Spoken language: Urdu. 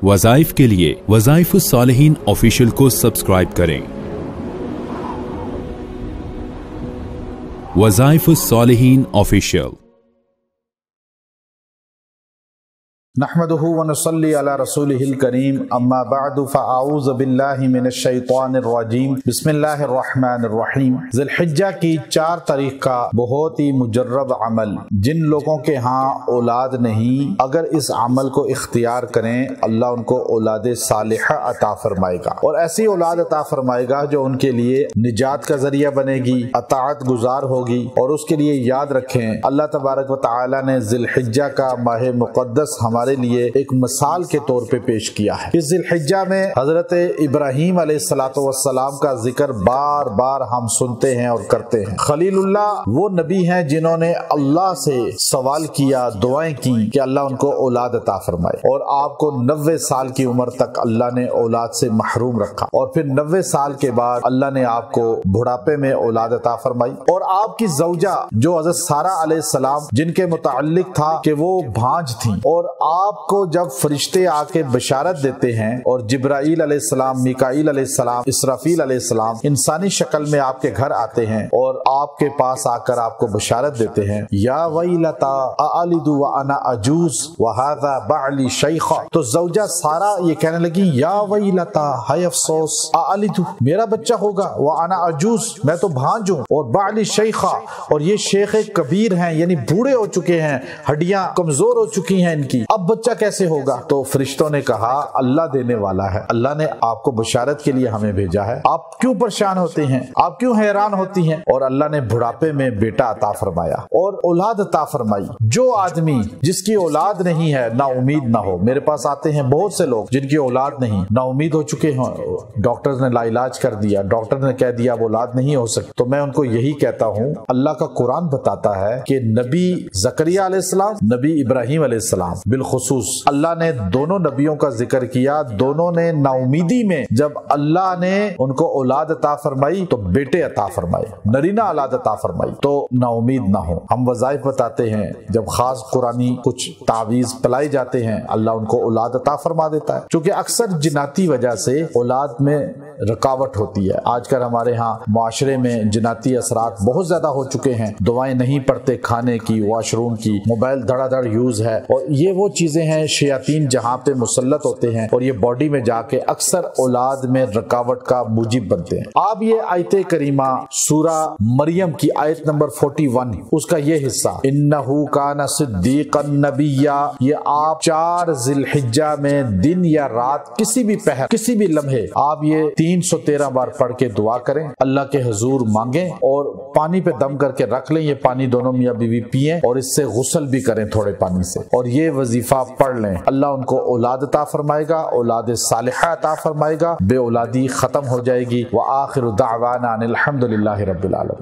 وظائف کے لیے وظائف الصالحین آفیشیل کو سبسکرائب کریں۔ وظائف الصالحین آفیشیل۔ نحمده ونصلي على رسوله الكريم اما بعد فاعوذ بالله من الشیطان الرجیم بسم اللہ الرحمن الرحیم۔ ذی الحجہ کی 4 تاریخ کا بہت ہی مجرب عمل، جن لوگوں کے ہاں اولاد نہیں اگر اس عمل کو اختیار کریں اللہ ان کو اولاد صالحہ عطا فرمائے گا، اور ایسی اولاد عطا فرمائے گا جو ان کے لیے نجات کا ذریعہ بنے گی، اطاعت گزار ہوگی۔ اور اس کے لیے یاد رکھیں اللہ تبارک و تعالی نے ذی الحجہ کا ماہ مقدس ہمارے لیے ایک مثال کے طور پہ پیش کیا ہے۔ اس ذی الحجہ میں حضرت ابراہیم علیہ السلام کا ذکر بار بار ہم سنتے ہیں اور کرتے ہیں۔ خلیل اللہ وہ نبی ہیں جنہوں نے اللہ سے سوال کیا، دعائیں کی کہ اللہ ان کو اولاد عطا فرمائے، اور آپ کو 90 سال کی عمر تک اللہ نے اولاد سے محروم رکھا، اور پھر 90 سال کے بعد اللہ نے آپ کو بڑھاپے میں اولاد عطا فرمائی۔ اور آپ کی زوجہ جو حضرت سارہ علیہ السلام جن کے متعلق تھا کہ وہ بھانج تھیں، اور آپ کو جب فرشتے آ کے بشارت دیتے ہیں، اور جبرائیل علیہ السلام، میکائیل علیہ السلام، اسرافیل علیہ السلام انسانی شکل میں آپ کے گھر آتے ہیں اور آپ کے پاس آ کر آپ کو بشارت دیتے ہیں، یا ویلتا االد وانا عجوز وہذا بعلی شیخا، تو زوجہ سارہ یہ کہنے لگی یا ویلتا، ہائے افسوس، االد میرا بچہ ہوگا، وانا عجوز میں تو بھانج ہوں، اور بعلی شیخا اور یہ شیخ کبیر ہیں، یعنی بوڑھے ہو چکے ہیں، ہڈیاں کمزور ہو چکی ہیں ان کی، اب بچہ کیسے ہوگا؟ تو فرشتوں نے کہا اللہ دینے والا ہے، اللہ نے آپ کو بشارت کے لیے ہمیں بھیجا ہے، آپ کیوں پریشان ہوتے ہیں، آپ کیوں حیران ہوتی ہیں؟ اور اللہ نے بڑھاپے میں بیٹا عطا فرمایا اور اولاد عطا فرمائی۔ جو آدمی جس کی اولاد نہیں ہے نا امید نہ ہو، میرے پاس آتے ہیں بہت سے لوگ جن کی اولاد نہیں، نا امید ہو چکے ہیں، ڈاکٹر نے لا علاج کر دیا، ڈاکٹر نے کہہ دیا وہ اولاد نہیں ہو سکتی، تو میں ان کو یہی کہتا ہوں اللہ کا قرآن بتاتا ہے کہ نبی زکریہ علیہ السلام، نبی ابراہیم علیہ السلام بالخصوص اللہ نے دونوں نبیوں کا ذکر کیا، دونوں نے نا امیدی میں جب اللہ نے ان کو اولاد عطا فرمائی تو بیٹے عطا فرمائے، نرینہ اولاد عطا فرمائی، تو نا امید نہ ہو۔ ہم وظائف بتاتے ہیں، جب خاص قرآنی کچھ تعویذ پلائے جاتے ہیں اللہ ان کو اولاد عطا فرما دیتا ہے، چونکہ اکثر جناتی وجہ سے اولاد میں رکاوٹ ہوتی ہے۔ آج کل ہمارے ہاں معاشرے میں جناتی اثرات بہت زیادہ ہو چکے ہیں، دعائیں نہیں پڑھتے، کھانے کی، واش روم کی، موبائل دھڑا دھڑ یوز ہے، اور یہ وہ چیزیں ہیں شیاطین جہاں پہ مسلط ہوتے ہیں اور یہ باڈی میں جا کے اکثر اولاد میں رکاوٹ کا موجب بنتے ہیں۔ آپ یہ آیت کریمہ سورہ مریم کی آیت نمبر 41 اس کا یہ حصہ انہو کان صدیقا نبیا، یہ آپ 4 ذی الحجہ میں دن یا رات کسی بھی پہر کسی بھی لمحے آپ یہ 313 بار پڑھ کے دعا کریں، اللہ کے حضور مانگیں، اور پانی پہ دم کر کے رکھ لیں، یہ پانی دونوں میاں بیوی پئیں اور اس سے غسل بھی کریں تھوڑے پانی سے، اور یہ وظیفہ پڑھ لیں، اللہ ان کو اولاد عطا فرمائے گا، اولاد صالحہ عطا فرمائے گا، بے اولادی ختم ہو جائے گی۔ وآخر دعوانا ان الحمد للہ رب العالمین۔